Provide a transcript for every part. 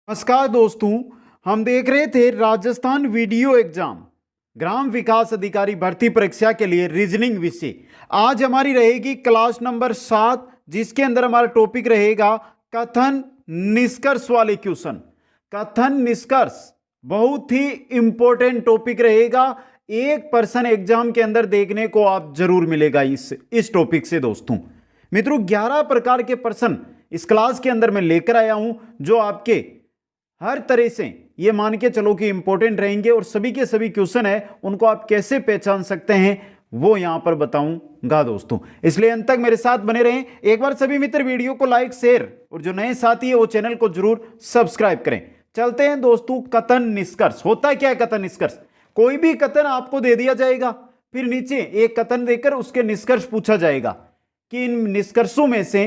नमस्कार दोस्तों, हम देख रहे थे राजस्थान वीडियो एग्जाम ग्राम विकास अधिकारी भर्ती परीक्षा के लिए रीजनिंग विषय। आज हमारी रहेगी क्लास नंबर 7, जिसके अंदर हमारा टॉपिक रहेगा कथन निष्कर्ष वाले क्वेश्चन। कथन निष्कर्ष बहुत ही इंपॉर्टेंट टॉपिक रहेगा। 1% एग्जाम के अंदर देखने को आप जरूर मिलेगा इस टॉपिक से। दोस्तों मित्रों, 11 प्रकार के प्रश्न इस क्लास के अंदर मैं लेकर आया हूं, जो आपके हर तरह से ये मान के चलो कि इंपॉर्टेंट रहेंगे और सभी के सभी क्वेश्चन है उनको आप कैसे पहचान सकते हैं वो यहां पर बताऊंगा दोस्तों। इसलिए अंत तक मेरे साथ बने रहें। एक बार सभी मित्र वीडियो को लाइक, शेयर और जो नए साथी है वो चैनल को जरूर सब्सक्राइब करें। चलते हैं दोस्तों, कथन निष्कर्ष। होता क्या है कथन निष्कर्ष? कोई भी कथन आपको दे दिया जाएगा, फिर नीचे एक कथन देकर उसके निष्कर्ष पूछा जाएगा कि इन निष्कर्षों में से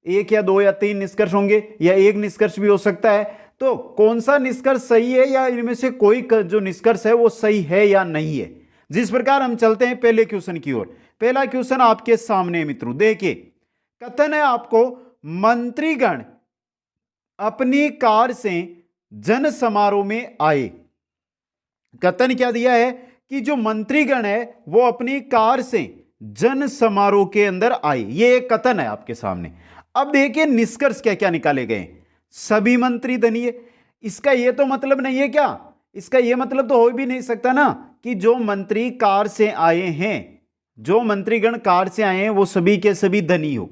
एक या दो या तीन निष्कर्ष होंगे या एक निष्कर्ष भी हो सकता है। तो कौन सा निष्कर्ष सही है या इनमें से कोई जो निष्कर्ष है वो सही है या नहीं है। जिस प्रकार हम चलते हैं पहले क्वेश्चन की ओर। पहला क्वेश्चन आपके सामने मित्रों, देखिए कथन है आपको, मंत्रीगण अपनी कार से जन समारोह में आए। कथन क्या दिया है कि जो मंत्रीगण है वो अपनी कार से जन समारोह के अंदर आए। ये एक कथन है आपके सामने। अब देखिए निष्कर्ष क्या क्या निकाले गए। सभी मंत्री धनी है। इसका यह तो मतलब नहीं है क्या? इसका यह मतलब तो हो भी नहीं सकता ना कि जो मंत्री कार से आए हैं, जो मंत्रीगण कार से आए हैं वो सभी के सभी धनी हो।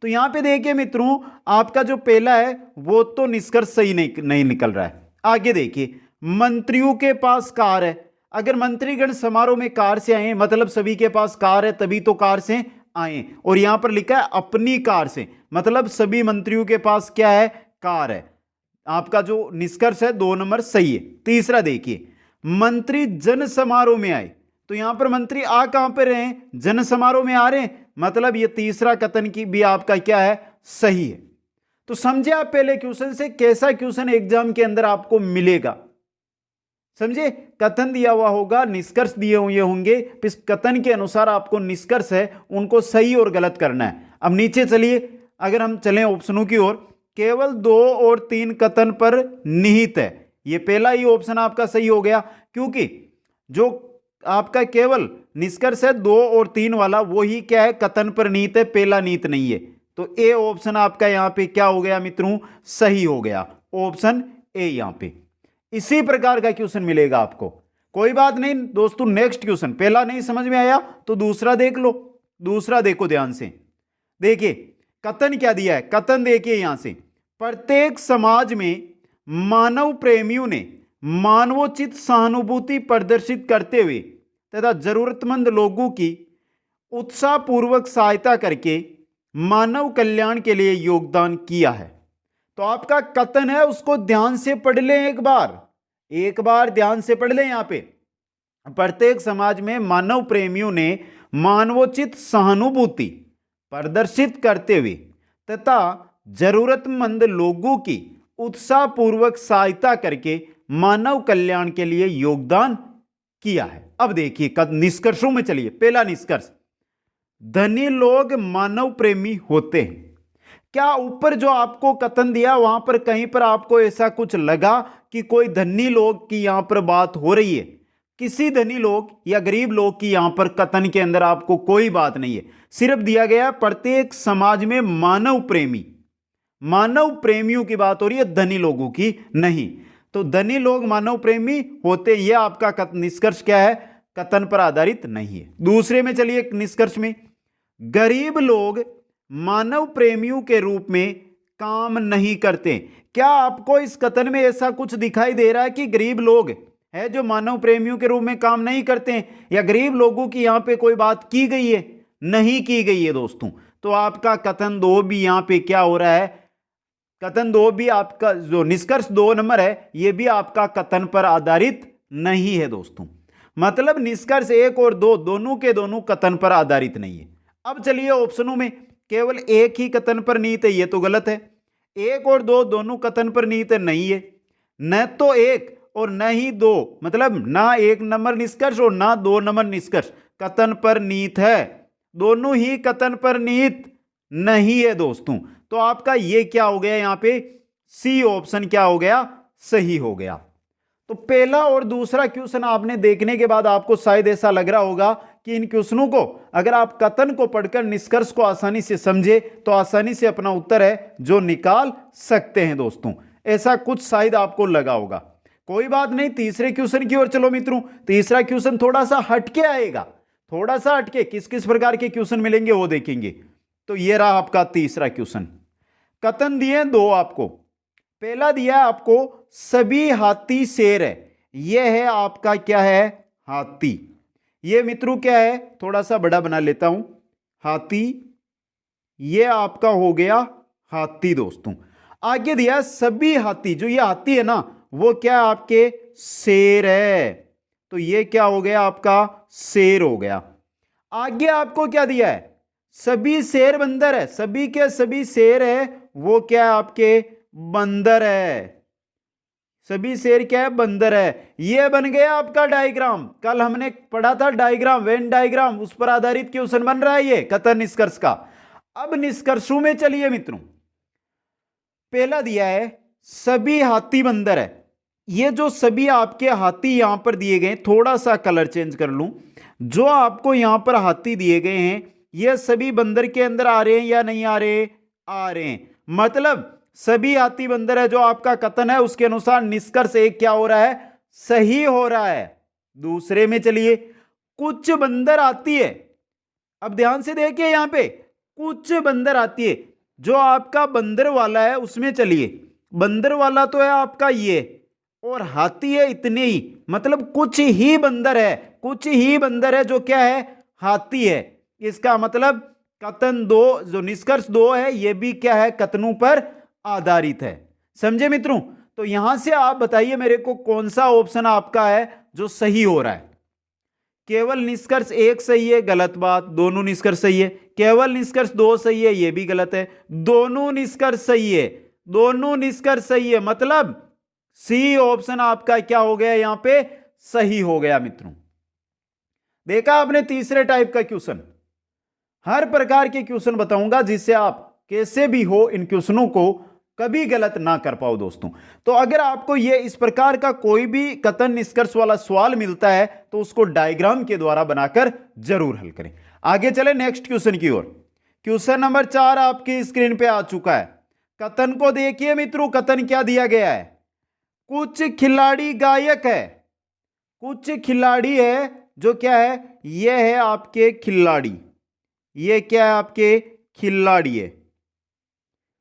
तो यहां पे देखिए मित्रों, आपका जो पहला है वो तो निष्कर्ष सही नहीं निकल रहा है। आगे देखिए, मंत्रियों के पास कार है। अगर मंत्रीगण समारोह में कार से आए मतलब सभी के पास कार है, तभी तो कार से आए। और यहां पर लिखा है अपनी कार से, मतलब सभी मंत्रियों के पास क्या है? कार है। आपका जो निष्कर्ष है 2 नंबर सही है। तीसरा देखिए, मंत्री जन समारोह में आए। तो यहां पर मंत्री आ कहां पर रहे हैं? जन समारोह में आ रहे हैं, मतलब ये तीसरा कथन की भी आपका क्या है? सही है। तो समझे आप पहले क्वेश्चन से कैसा क्वेश्चन एग्जाम के अंदर आपको मिलेगा। समझे, कथन दिया हुआ होगा, निष्कर्ष दिए हुए होंगे, इस कथन के अनुसार आपको निष्कर्ष है उनको सही और गलत करना है। अब नीचे चलिए, अगर हम चलें ऑप्शनों की ओर, केवल 2 और 3 कथन पर निहित है। ये पहला ही ऑप्शन आपका सही हो गया, क्योंकि जो आपका केवल निष्कर्ष है 2 और 3 वाला, वो ही क्या है? कथन पर निहित है, पहला निहित नहीं है। तो ए ऑप्शन आपका यहां पे क्या हो गया मित्रों? सही हो गया, ऑप्शन ए यहां पे। इसी प्रकार का क्वेश्चन मिलेगा आपको। कोई बात नहीं दोस्तों, नेक्स्ट क्वेश्चन। पहला नहीं समझ में आया तो दूसरा देख लो। दूसरा देखो ध्यान से, देखिए कथन क्या दिया है। कथन देखिए यहां से, प्रत्येक समाज में मानव प्रेमियों ने मानवोचित सहानुभूति प्रदर्शित करते हुए तथा जरूरतमंद लोगों की उत्साहपूर्वक सहायता करके मानव कल्याण के लिए योगदान किया है। तो आपका कथन है उसको ध्यान से पढ़ लें एक बार ध्यान से पढ़ लें। यहां पे प्रत्येक समाज में मानव प्रेमियों ने मानवोचित सहानुभूति प्रदर्शित करते हुए तथा जरूरतमंद लोगों की उत्साहपूर्वक सहायता करके मानव कल्याण के लिए योगदान किया है। अब देखिए निष्कर्षों में चलिए। पहला निष्कर्ष, धनी लोग मानव प्रेमी होते हैं। क्या ऊपर जो आपको कथन दिया वहां पर कहीं पर आपको ऐसा कुछ लगा कि कोई धनी लोग की यहां पर बात हो रही है? किसी धनी लोग या गरीब लोग की यहां पर कथन के अंदर आपको कोई बात नहीं है। सिर्फ दिया गया प्रत्येक समाज में मानव प्रेमी, मानव प्रेमियों की बात हो रही है, धनी लोगों की नहीं। तो धनी लोग मानव प्रेमी होते, यह आपका निष्कर्ष क्या है? कथन पर आधारित नहीं है। दूसरे में चलिए, निष्कर्ष में, गरीब लोग मानव प्रेमियों के रूप में काम नहीं करते। क्या आपको इस कथन में ऐसा कुछ दिखाई दे रहा है कि गरीब लोग है जो मानव प्रेमियों के रूप में काम नहीं करते हैं, या गरीब लोगों की यहां पे कोई बात की गई है? नहीं की गई है दोस्तों। तो आपका कथन 2 भी यहां पे क्या हो रहा है? कथन 2 भी आपका जो निष्कर्ष 2 नंबर है, यह भी आपका कथन पर आधारित नहीं है दोस्तों। मतलब निष्कर्ष 1 और 2 दोनों के दोनों कथन पर आधारित नहीं है। अब चलिए ऑप्शनों में, केवल एक ही कथन पर निहित है, यह तो गलत है। 1 और 2 दोनों कथन पर निहित नहीं है। न तो 1 और न ही 2, मतलब ना 1 नंबर निष्कर्ष और ना 2 नंबर निष्कर्ष कथन पर निहित है। दोनों ही कथन पर निहित नहीं है दोस्तों। तो आपका ये क्या हो गया? यहां पे सी ऑप्शन क्या हो गया, सही हो गया। तो पहला और दूसरा क्वेश्चन आपने देखने के बाद आपको शायद ऐसा लग रहा होगा कि इन क्वेश्चनों को अगर आप कथन को पढ़कर निष्कर्ष को आसानी से समझे तो आसानी से अपना उत्तर है जो निकाल सकते हैं दोस्तों, ऐसा कुछ शायद आपको लगा होगा। कोई बात नहीं, तीसरे क्वेश्चन की ओर चलो मित्रों। तीसरा क्वेश्चन थोड़ा सा हटके आएगा, थोड़ा सा हटके। किस किस प्रकार के क्वेश्चन मिलेंगे वो देखेंगे। तो ये रहा आपका तीसरा क्वेश्चन। कथन दिए दो आपको। पहला दिया है आपको सभी हाथी शेर है, यह है आपका क्या है, हाथी। ये मित्रों क्या है, थोड़ा सा बड़ा बना लेता हूं, हाथी, ये आपका हो गया हाथी दोस्तों। आगे दिया सभी हाथी, जो ये हाथी है ना वो क्या है आपके शेर है, तो ये क्या हो गया आपका शेर हो गया। आगे आपको क्या दिया है, सभी शेर बंदर है, सभी के सभी शेर है वो क्या है आपके बंदर है, सभी शेर क्या है बंदर है। ये बन गया आपका डायग्राम, कल हमने पढ़ा था डायग्राम, वेन डायग्राम, उस पर आधारित क्वेश्चन बन रहा है ये कथन निष्कर्ष का। अब निष्कर्षों में चलिए मित्रों। पहला दिया है सभी हाथी बंदर है, ये जो सभी आपके हाथी यहां पर दिए गए, थोड़ा सा कलर चेंज कर लूं, जो आपको यहां पर हाथी दिए गए हैं ये सभी बंदर के अंदर आ रहे हैं या नहीं आ रहे, आ रहे हैं। मतलब सभी हाथी बंदर है जो आपका कथन है उसके अनुसार निष्कर्ष एक क्या हो रहा है, सही हो रहा है। दूसरे में चलिए, कुछ बंदर आती है। अब ध्यान से देखिए यहां पे कुछ बंदर आती है, जो आपका बंदर वाला है उसमें चलिए, बंदर वाला तो है आपका ये, और हाथी है इतने ही, मतलब कुछ ही बंदर है, कुछ ही बंदर है जो क्या है, हाथी है। इसका मतलब कथन दो, जो निष्कर्ष दो है ये भी क्या है, कथनों पर आधारित है। समझे मित्रों। तो यहां से आप बताइए मेरे को कौन सा ऑप्शन आपका है जो सही हो रहा है। केवल निष्कर्ष एक सही है, गलत बात, दोनों निष्कर्ष सही है। केवल निष्कर्ष दो सही है, यह भी गलत है। दोनों निष्कर्ष सही है, दोनों निष्कर्ष सही है, मतलब सी ऑप्शन आपका क्या हो गया, यहां पे सही हो गया मित्रों। देखा आपने तीसरे टाइप का क्वेश्चन। हर प्रकार के क्वेश्चन बताऊंगा जिससे आप कैसे भी हो इन क्वेश्चनों को कभी गलत ना कर पाओ दोस्तों। तो अगर आपको ये इस प्रकार का कोई भी कथन निष्कर्ष वाला सवाल मिलता है तो उसको डायग्राम के द्वारा बनाकर जरूर हल करें। आगे चले नेक्स्ट क्वेश्चन की ओर। क्वेश्चन नंबर 4 आपकी स्क्रीन पे आ चुका है। कथन को देखिए मित्रों, कथन क्या दिया गया है, कुछ खिलाड़ी गायक है, कुछ खिलाड़ी है जो क्या है, ये है आपके खिलाड़ी, ये क्या है आपके खिलाड़ी है,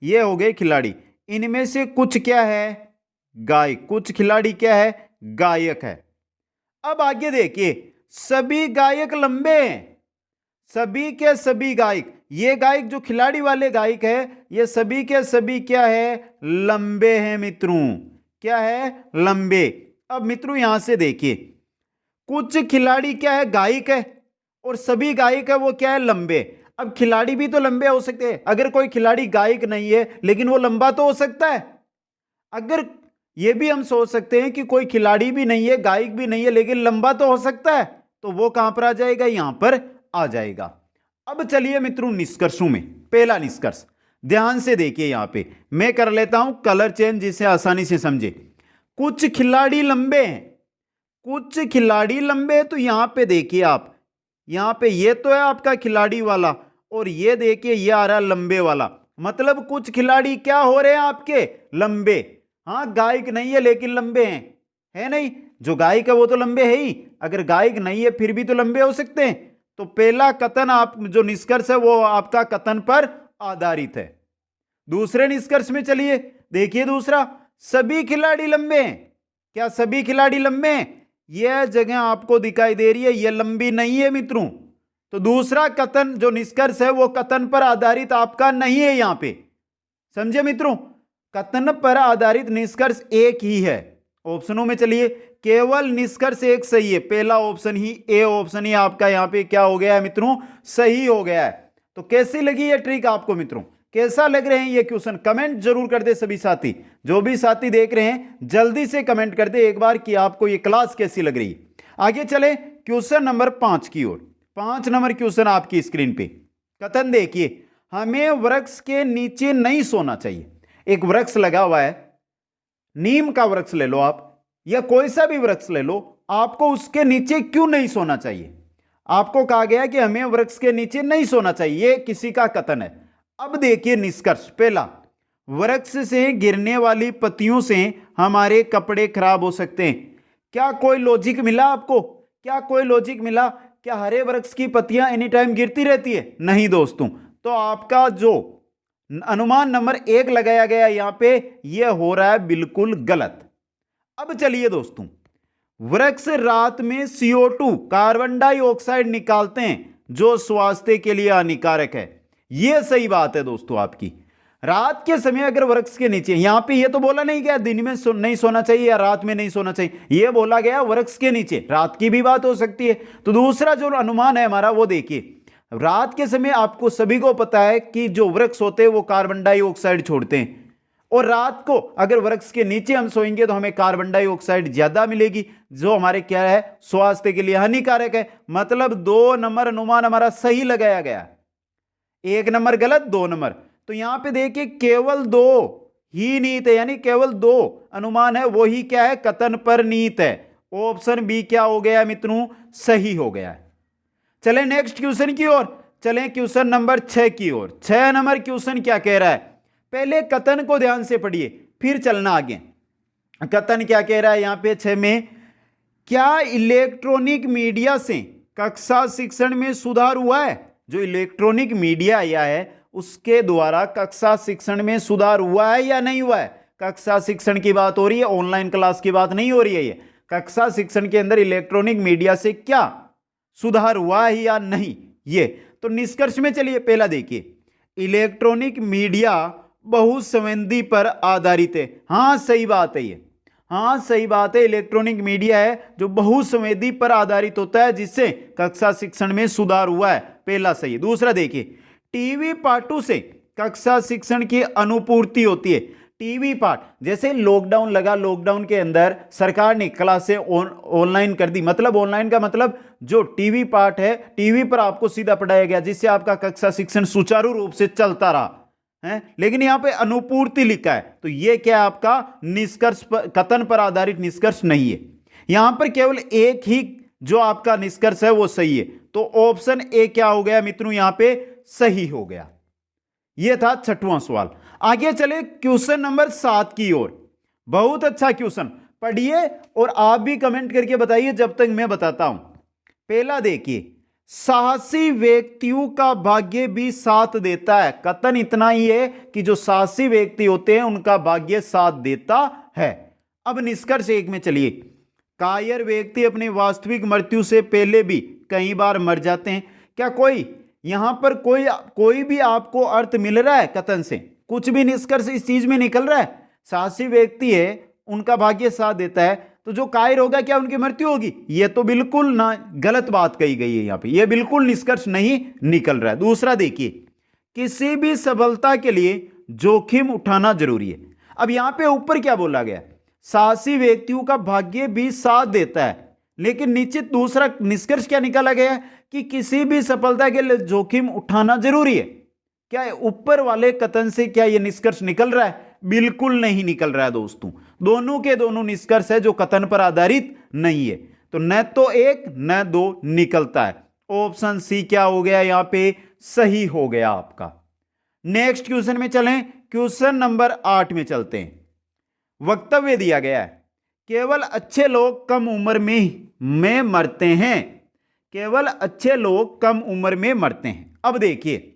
ये हो गए खिलाड़ी। इनमें से कुछ क्या है, गायक, कुछ खिलाड़ी क्या है, गायक है। अब आगे देखिए, सभी गायक लंबे हैं, सभी के सभी गायक, ये गायक जो खिलाड़ी वाले गायक है ये सभी के सभी क्या है, लंबे हैं मित्रों, क्या है, लंबे। अब मित्रों यहां से देखिए, कुछ खिलाड़ी क्या है, गायक है, और सभी गायक है वो क्या है, लंबे। अब खिलाड़ी भी तो लंबे हो सकते हैं, अगर कोई खिलाड़ी गायक नहीं है लेकिन वो लंबा तो हो सकता है। अगर ये भी हम सोच सकते हैं कि कोई खिलाड़ी भी नहीं है, गायक भी नहीं है, लेकिन लंबा तो हो सकता है, तो वो कहां पर आ जाएगा, यहां पर आ जाएगा। अब चलिए मित्रों निष्कर्षों में। पहला निष्कर्ष ध्यान से देखिए, यहां पे मैं कर लेता हूं कलर चेंज जिससे आसानी से समझे। कुछ खिलाड़ी लंबे हैं, कुछ खिलाड़ी लंबे हैं, तो यहां पे देखिए आप, यहां पे ये तो है आपका खिलाड़ी वाला, और ये देखिए ये आ रहा लंबे वाला, मतलब कुछ खिलाड़ी क्या हो रहे हैं आपके, लंबे। हाँ गायक नहीं है लेकिन लंबे हैं, है नहीं, जो गायक है वो तो लंबे है ही, अगर गायक नहीं है फिर भी तो लंबे हो सकते हैं। तो पहला कथन आप जो निष्कर्ष है वो आपका कथन पर आधारित है। दूसरे निष्कर्ष में चलिए, देखिए दूसरा, सभी खिलाड़ी लंबे हैं, क्या सभी खिलाड़ी लंबे हैं, यह जगह आपको दिखाई दे रही है, यह लंबी नहीं है मित्रों। तो दूसरा कथन जो निष्कर्ष है वो कथन पर आधारित आपका नहीं है यहां पे। समझे मित्रों, कथन पर आधारित निष्कर्ष एक ही है। ऑप्शनों में चलिए, केवल निष्कर्ष एक सही है, पहला ऑप्शन ही, ए ऑप्शन ही आपका यहां पे क्या हो गया है मित्रों, सही हो गया है। तो कैसी लगी ये ट्रिक आपको मित्रों, कैसा लग रहे हैं ये क्वेश्चन, कमेंट जरूर कर दे सभी साथी। जो भी साथी देख रहे हैं जल्दी से कमेंट कर दे एक बार कि आपको ये क्लास कैसी लग रही है। आगे चले क्वेश्चन नंबर 5 की ओर। 5 नंबर क्वेश्चन आपकी स्क्रीन पे। कथन देखिए, हमें वृक्ष के नीचे नहीं सोना चाहिए। एक वृक्ष लगा हुआ है, नीम का वृक्ष ले लो आप या कोई सा भी वृक्ष ले लो, आपको उसके नीचे क्यों नहीं सोना चाहिए? आपको कहा गया कि हमें वृक्ष के नीचे नहीं सोना चाहिए, ये किसी का कथन है। अब देखिए निष्कर्ष। पहला, वृक्ष से गिरने वाली पत्तियों से हमारे कपड़े खराब हो सकते हैं। क्या कोई लॉजिक मिला आपको? क्या कोई लॉजिक मिला? क्या हरे वृक्ष की पत्तियां एनी टाइम गिरती रहती है? नहीं दोस्तों। तो आपका जो अनुमान नंबर 1 लगाया गया यहां पे, यह हो रहा है बिल्कुल गलत। अब चलिए दोस्तों, वृक्ष रात में CO2 कार्बन डाइऑक्साइड निकालते हैं जो स्वास्थ्य के लिए हानिकारक है। यह सही बात है दोस्तों आपकी। रात के समय अगर वृक्ष के नीचे, यहां पे ये तो बोला नहीं गया दिन में नहीं सोना चाहिए या रात में नहीं सोना चाहिए, यह बोला गया वृक्ष के नीचे। रात की भी बात हो सकती है। तो दूसरा जो अनुमान है हमारा वो देखिए, रात के समय आपको सभी को पता है कि जो वृक्ष होते हैं वो कार्बन डाइऑक्साइड छोड़ते हैं, और रात को अगर वृक्ष के नीचे हम सोएंगे तो हमें कार्बन डाइऑक्साइड ज्यादा मिलेगी जो हमारे क्या है, स्वास्थ्य के लिए हानिकारक है। मतलब 2 नंबर अनुमान हमारा सही लगाया गया, 1 नंबर गलत, 2 नंबर। तो यहां पे देखिए केवल 2 ही नीत है, यानी केवल 2 अनुमान है, वो ही क्या है, कथन पर नीत है। ऑप्शन बी क्या हो गया मित्रों, सही हो गया है। चले नेक्स्ट क्वेश्चन की ओर, चलें क्वेश्चन नंबर 6 की ओर। 6 नंबर क्वेश्चन क्या कह रहा है, पहले कथन को ध्यान से पढ़िए फिर चलना आगे। कथन क्या कह रहा है यहां पे 6 में, क्या इलेक्ट्रॉनिक मीडिया से कक्षा शिक्षण में सुधार हुआ है? जो इलेक्ट्रॉनिक मीडिया आया है उसके द्वारा कक्षा शिक्षण में सुधार हुआ है या नहीं हुआ है? कक्षा शिक्षण की बात हो रही है, ऑनलाइन क्लास की बात नहीं हो रही है। ये कक्षा शिक्षण के अंदर इलेक्ट्रॉनिक मीडिया से क्या सुधार हुआ है या नहीं, ये तो निष्कर्ष में चलिए। पहला देखिए, इलेक्ट्रॉनिक मीडिया बहुसंवेदी पर आधारित है। हाँ सही बात है ये, हाँ सही बात है। इलेक्ट्रॉनिक मीडिया है जो बहुसंवेदी पर आधारित होता है, जिससे कक्षा शिक्षण में सुधार हुआ है, पहला सही है। दूसरा देखिए, टीवी पाठों से कक्षा शिक्षण की अनुपूर्ति होती है। टीवी पाठ, जैसे लॉकडाउन लगा, लॉकडाउन के अंदर सरकार ने क्लासें ऑनलाइन कर दी। मतलब ऑनलाइन का मतलब जो टीवी पाठ है, टीवी पर आपको सीधा पढ़ाया गया, जिससे आपका कक्षा शिक्षण सुचारू रूप से चलता रहा है। लेकिन यहां पे अनुपूर्ति लिखा है, तो यह क्या है, आपका निष्कर्ष पर, कथन पर आधारित निष्कर्ष नहीं है। यहां पर केवल एक ही जो आपका निष्कर्ष है वो सही है। तो ऑप्शन ए क्या हो गया मित्रों, यहां पे सही हो गया। यह था 6वां सवाल। आगे चले क्वेश्चन नंबर 7 की ओर। बहुत अच्छा क्वेश्चन, पढ़िए और आप भी कमेंट करके बताइए जब तक मैं बताता हूं। पहला देखिए, साहसी व्यक्तियों का भाग्य भी साथ देता है। कथन इतना ही है कि जो साहसी व्यक्ति होते हैं उनका भाग्य साथ देता है। अब निष्कर्ष 1 में चलिए, कायर व्यक्ति अपनी वास्तविक मृत्यु से पहले भी कई बार मर जाते हैं। क्या कोई यहां पर कोई भी आपको अर्थ मिल रहा है कथन से? कुछ भी निष्कर्ष इस चीज में निकल रहा है? साहसी व्यक्ति है उनका भाग्य साथ देता है, तो जो कायर होगा क्या उनकी मृत्यु होगी? यह तो बिल्कुल ना गलत बात कही गई है यहां पे, यह बिल्कुल निष्कर्ष नहीं निकल रहा है। दूसरा देखिए, किसी भी सफलता के लिए जोखिम उठाना जरूरी है। अब यहां पे ऊपर क्या बोला गया, साहसी व्यक्तियों का भाग्य भी साथ देता है, लेकिन नीचे दूसरा निष्कर्ष क्या निकाला गया कि किसी भी सफलता के लिए जोखिम उठाना जरूरी है। क्या ऊपर वाले कथन से क्या यह निष्कर्ष निकल रहा है? बिल्कुल नहीं निकल रहा है दोस्तों। दोनों के दोनों निष्कर्ष है जो कथन पर आधारित नहीं है। तो न तो 1 न 2 निकलता है। ऑप्शन सी क्या हो गया यहां पे, सही हो गया आपका। नेक्स्ट क्वेश्चन में चलें, क्वेश्चन नंबर 8 में चलते हैं। वक्तव्य दिया गया है, केवल अच्छे लोग कम उम्र में मरते हैं। केवल अच्छे लोग कम उम्र में मरते हैं। अब देखिए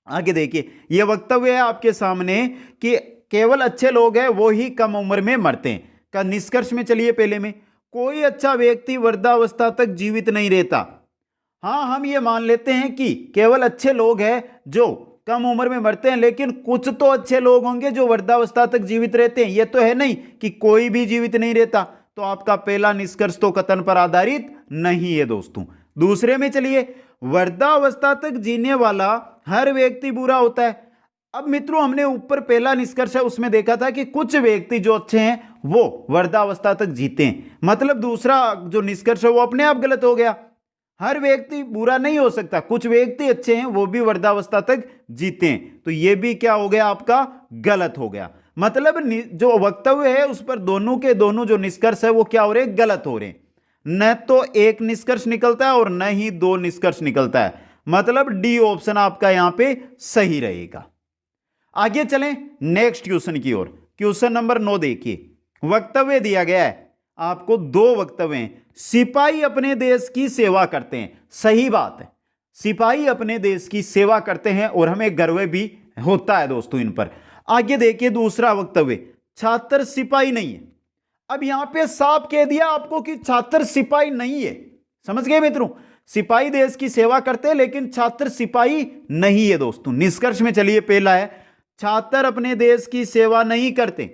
आगे, देखिए यह वक्तव्य है आपके सामने कि केवल अच्छे लोग हैं वो ही कम उम्र में मरते हैं। का निष्कर्ष में चलिए, पहले में कोई अच्छा व्यक्ति वृद्धावस्था तक जीवित नहीं रहता। हाँ, हम ये मान लेते हैं कि केवल अच्छे लोग हैं जो कम उम्र में मरते हैं, लेकिन कुछ तो अच्छे लोग होंगे जो वृद्धावस्था तक जीवित रहते हैं। यह तो है नहीं कि कोई भी जीवित नहीं रहता। तो आपका पहला निष्कर्ष तो कथन पर आधारित नहीं है दोस्तों। दूसरे में चलिए, वृद्धावस्था तक जीने वाला हर व्यक्ति बुरा होता है। अब मित्रों, हमने ऊपर पहला निष्कर्ष है उसमें देखा था कि कुछ व्यक्ति जो अच्छे हैं वो वृद्धावस्था तक जीते हैं। मतलब दूसरा जो निष्कर्ष है वो अपने आप गलत हो गया। हर व्यक्ति बुरा नहीं हो सकता, कुछ व्यक्ति अच्छे हैं वो भी वृद्धावस्था तक जीते हैं। तो ये भी क्या हो गया आपका गलत हो गया। मतलब जो वक्तव्य है उस पर दोनों के दोनों जो निष्कर्ष है वो क्या हो रहे हैं, गलत हो रहे हैं। न तो एक निष्कर्ष निकलता है और न ही दो निष्कर्ष निकलता है। मतलब डी ऑप्शन आपका यहां पे सही रहेगा। आगे चलें नेक्स्ट क्वेश्चन की ओर। क्वेश्चन नंबर 9 देखिए, वक्तव्य दिया गया है आपको, दो वक्तव्य हैं। सिपाही अपने देश की सेवा करते हैं, सही बात है, सिपाही अपने देश की सेवा करते हैं और हमें गर्व भी होता है दोस्तों इन पर। आगे देखिए दूसरा वक्तव्य, छात्र सिपाही नहीं है। अब यहां पे साफ कह दिया आपको कि छात्र सिपाही नहीं है, समझ गए मित्रों। सिपाही देश की सेवा करते हैं लेकिन छात्र सिपाही नहीं है दोस्तों। निष्कर्ष में चलिए, पहला है छात्र अपने देश की सेवा नहीं करते,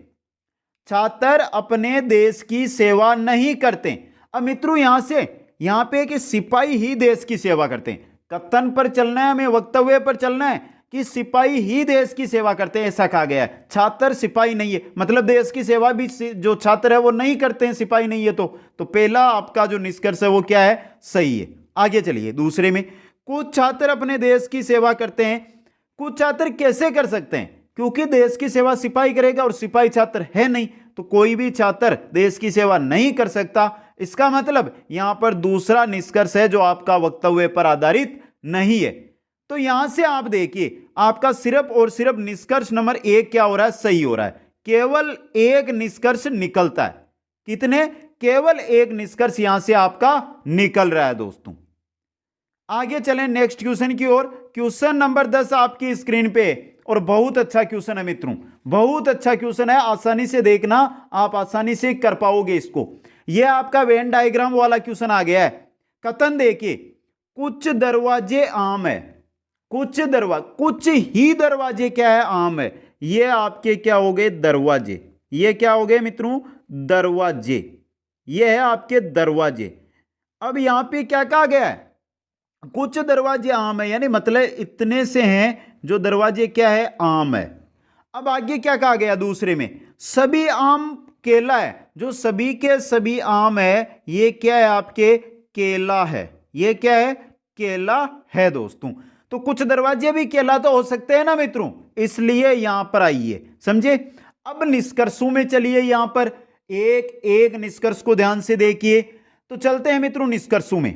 छात्र अपने देश की सेवा नहीं करते। अब मित्रों यहां पे कि सिपाही ही देश की सेवा करते हैं, कथन पर चलना है हमें, वक्तव्य पर चलना है कि सिपाही ही देश की सेवा करते हैं, ऐसा कहा गया है। छात्र सिपाही नहीं है, मतलब देश की सेवा भी जो छात्र है वो नहीं करते हैं, सिपाही नहीं है। तो पहला आपका जो निष्कर्ष है वो क्या है, सही है। आगे चलिए दूसरे में, कुछ छात्र अपने देश की सेवा करते हैं। कुछ छात्र कैसे कर सकते हैं, क्योंकि देश की सेवा सिपाही करेगा और सिपाही छात्र है नहीं, तो कोई भी छात्र देश की सेवा नहीं कर सकता। इसका मतलब यहां पर दूसरा निष्कर्ष है जो आपका वक्तव्य पर आधारित नहीं है। तो यहां से आप देखिए आपका सिर्फ और सिर्फ निष्कर्ष नंबर 1 क्या हो रहा है, सही हो रहा है। केवल एक निष्कर्ष निकलता है, कितने, केवल एक निष्कर्ष यहां से आपका निकल रहा है दोस्तों। आगे चलें नेक्स्ट क्वेश्चन की ओर। क्वेश्चन नंबर 10 आपकी स्क्रीन पे, और बहुत अच्छा क्वेश्चन है मित्रों, बहुत अच्छा क्वेश्चन है, आसानी से देखना, आप आसानी से कर पाओगे इसको। यह आपका वेन डायग्राम वाला क्वेश्चन आ गया है। कथन देखिए, कुछ दरवाजे आम है, कुछ ही दरवाजे क्या है, आम है। ये आपके क्या हो गए, दरवाजे, ये क्या हो गए मित्रों, दरवाजे, ये है आपके दरवाजे। अब यहां पे क्या कहा गया है, कुछ दरवाजे आम है, यानी मतलब इतने से हैं जो दरवाजे क्या है, आम है। अब आगे क्या कहा गया दूसरे में, सभी आम केला है, जो सभी के सभी आम है ये क्या है आपके, केला है, ये क्या है, केला है दोस्तों। तो कुछ दरवाजे भी केला तो हो सकते हैं ना मित्रों, इसलिए यहां पर आइए, समझे। अब निष्कर्षों में चलिए, यहां पर एक एक निष्कर्ष को ध्यान से देखिए। तो चलते हैं मित्रों निष्कर्षों में।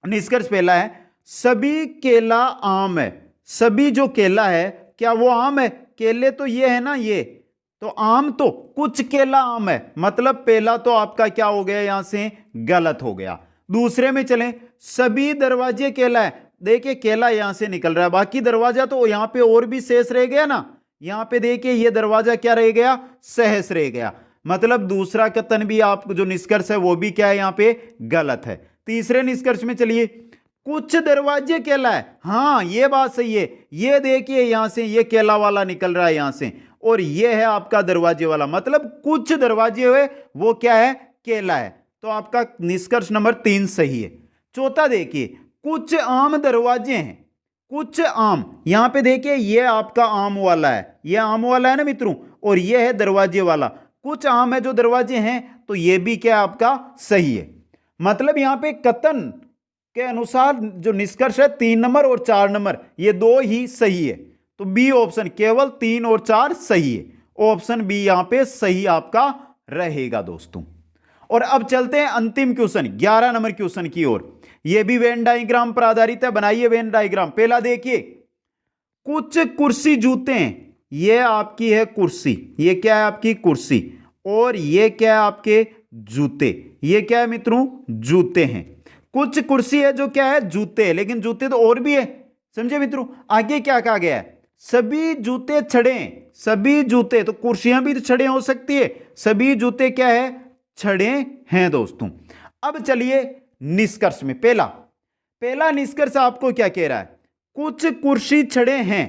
निष्कर्ष पहला है, सभी केला आम है। सभी जो केला है क्या वो आम है, केले तो ये है ना, ये तो आम, तो कुछ केला आम है, मतलब पहला तो आपका क्या हो गया, यहां से गलत हो गया। दूसरे में चलें, सभी दरवाजे केला है। देखिए केला यहां से निकल रहा है, बाकी दरवाजा तो यहां पे और भी शेष रह गया ना। यहां पे देखिए ये दरवाजा क्या रह गया, सहस रह गया, मतलब दूसरा कथन भी आप जो निष्कर्ष है वो भी क्या है, यहां पे गलत है। तीसरे निष्कर्ष में चलिए, कुछ दरवाजे केला है, हां ये बात सही है। ये देखिए यहां से ये केला वाला निकल रहा है यहां से, और ये है आपका दरवाजे वाला, मतलब कुछ दरवाजे हुए वो क्या है, केला है। तो आपका निष्कर्ष नंबर 3 सही है। चौथा देखिए, कुछ आम दरवाजे हैं, कुछ आम, यहां पे देखिए ये आपका आम वाला है, ये आम वाला है ना मित्रों, और ये है दरवाजे वाला। कुछ आम है जो दरवाजे हैं, तो ये भी क्या आपका सही है। मतलब यहां पे कथन के अनुसार जो निष्कर्ष है 3 नंबर और 4 नंबर ये दो ही सही है। तो बी ऑप्शन, केवल 3 और 4 सही है, ऑप्शन बी यहां पे सही आपका रहेगा दोस्तों। और अब चलते हैं अंतिम क्वेश्चन 11 नंबर क्वेश्चन की ओर। यह भी वेन डायग्राम पर आधारित है, बनाइए वेन डायग्राम। पहला देखिए, कुछ कुर्सी जूते हैं, यह आपकी है कुर्सी, ये क्या है आपकी कुर्सी, और ये क्या है आपके जूते, ये क्या है मित्रों, जूते हैं। कुछ कुर्सी है जो क्या है, जूते है, लेकिन जूते तो और भी है, समझे मित्रों। आगे क्या कहा गया है, सभी जूते छड़े, सभी जूते, तो कुर्सियां भी तो छड़े हो सकती है, सभी जूते क्या है, छड़े हैं दोस्तों। अब चलिए निष्कर्ष में, पहला निष्कर्ष आपको क्या कह रहा है, कुछ कुर्सी छड़े हैं,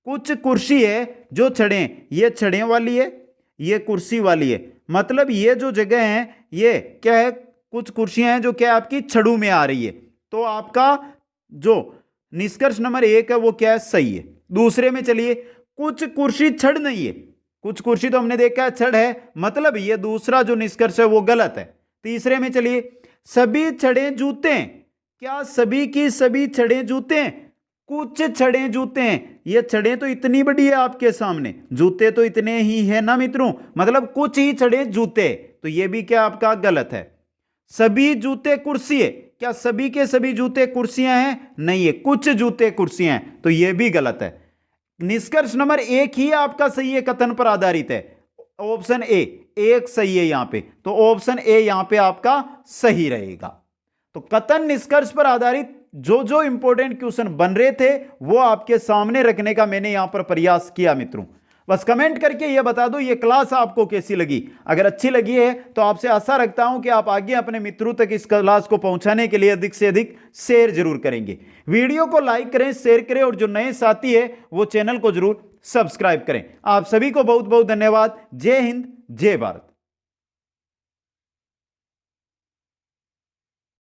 कुछ कुर्सी है जो छड़े हैं, ये छड़े वाली है, ये कुर्सी वाली है, मतलब ये जो जगह है ये क्या है, कुछ कुर्सियां हैं जो क्या आपकी छड़ू में आ रही है। तो आपका जो निष्कर्ष नंबर 1 है वो क्या है, सही है। दूसरे में चलिए, कुछ कुर्सी छड़ नहीं है, कुछ कुर्सी तो हमने देखा है छड़ है, मतलब ये दूसरा जो निष्कर्ष है वो गलत है। तीसरे में चलिए, सभी छड़े जूते हैं, क्या सभी की सभी छड़ें जूते हैं? कुछ छड़ें जूते हैं। ये छड़ें तो इतनी बड़ी है आपके सामने, जूते तो इतने ही है ना मित्रों, मतलब कुछ ही छड़ें जूते। तो ये भी क्या आपका गलत है। सभी जूते कुर्सी है, क्या सभी के सभी जूते कुर्सियां हैं? नहीं है, कुछ जूते कुर्सियां हैं, तो यह भी गलत है। निष्कर्ष नंबर एक ही आपका सही है, कथन पर आधारित है। ऑप्शन ए एक सही है यहां पे, तो ऑप्शन ए यहां पे आपका सही रहेगा। तो कथन निष्कर्ष पर आधारित जो जो इंपॉर्टेंट क्वेश्चन बन रहे थे वो आपके सामने रखने का मैंने यहां पर प्रयास किया मित्रों। बस कमेंट करके यह बता दो ये क्लास आपको कैसी लगी। अगर अच्छी लगी है तो आपसे आशा रखता हूं कि आप आगे अपने मित्रों तक इस क्लास को पहुंचाने के लिए अधिक से अधिक शेयर जरूर करेंगे। वीडियो को लाइक करें, शेयर करें और जो नए साथी है वो चैनल को जरूर सब्सक्राइब करें। आप सभी को बहुत बहुत धन्यवाद। जय हिंद, जय भारत।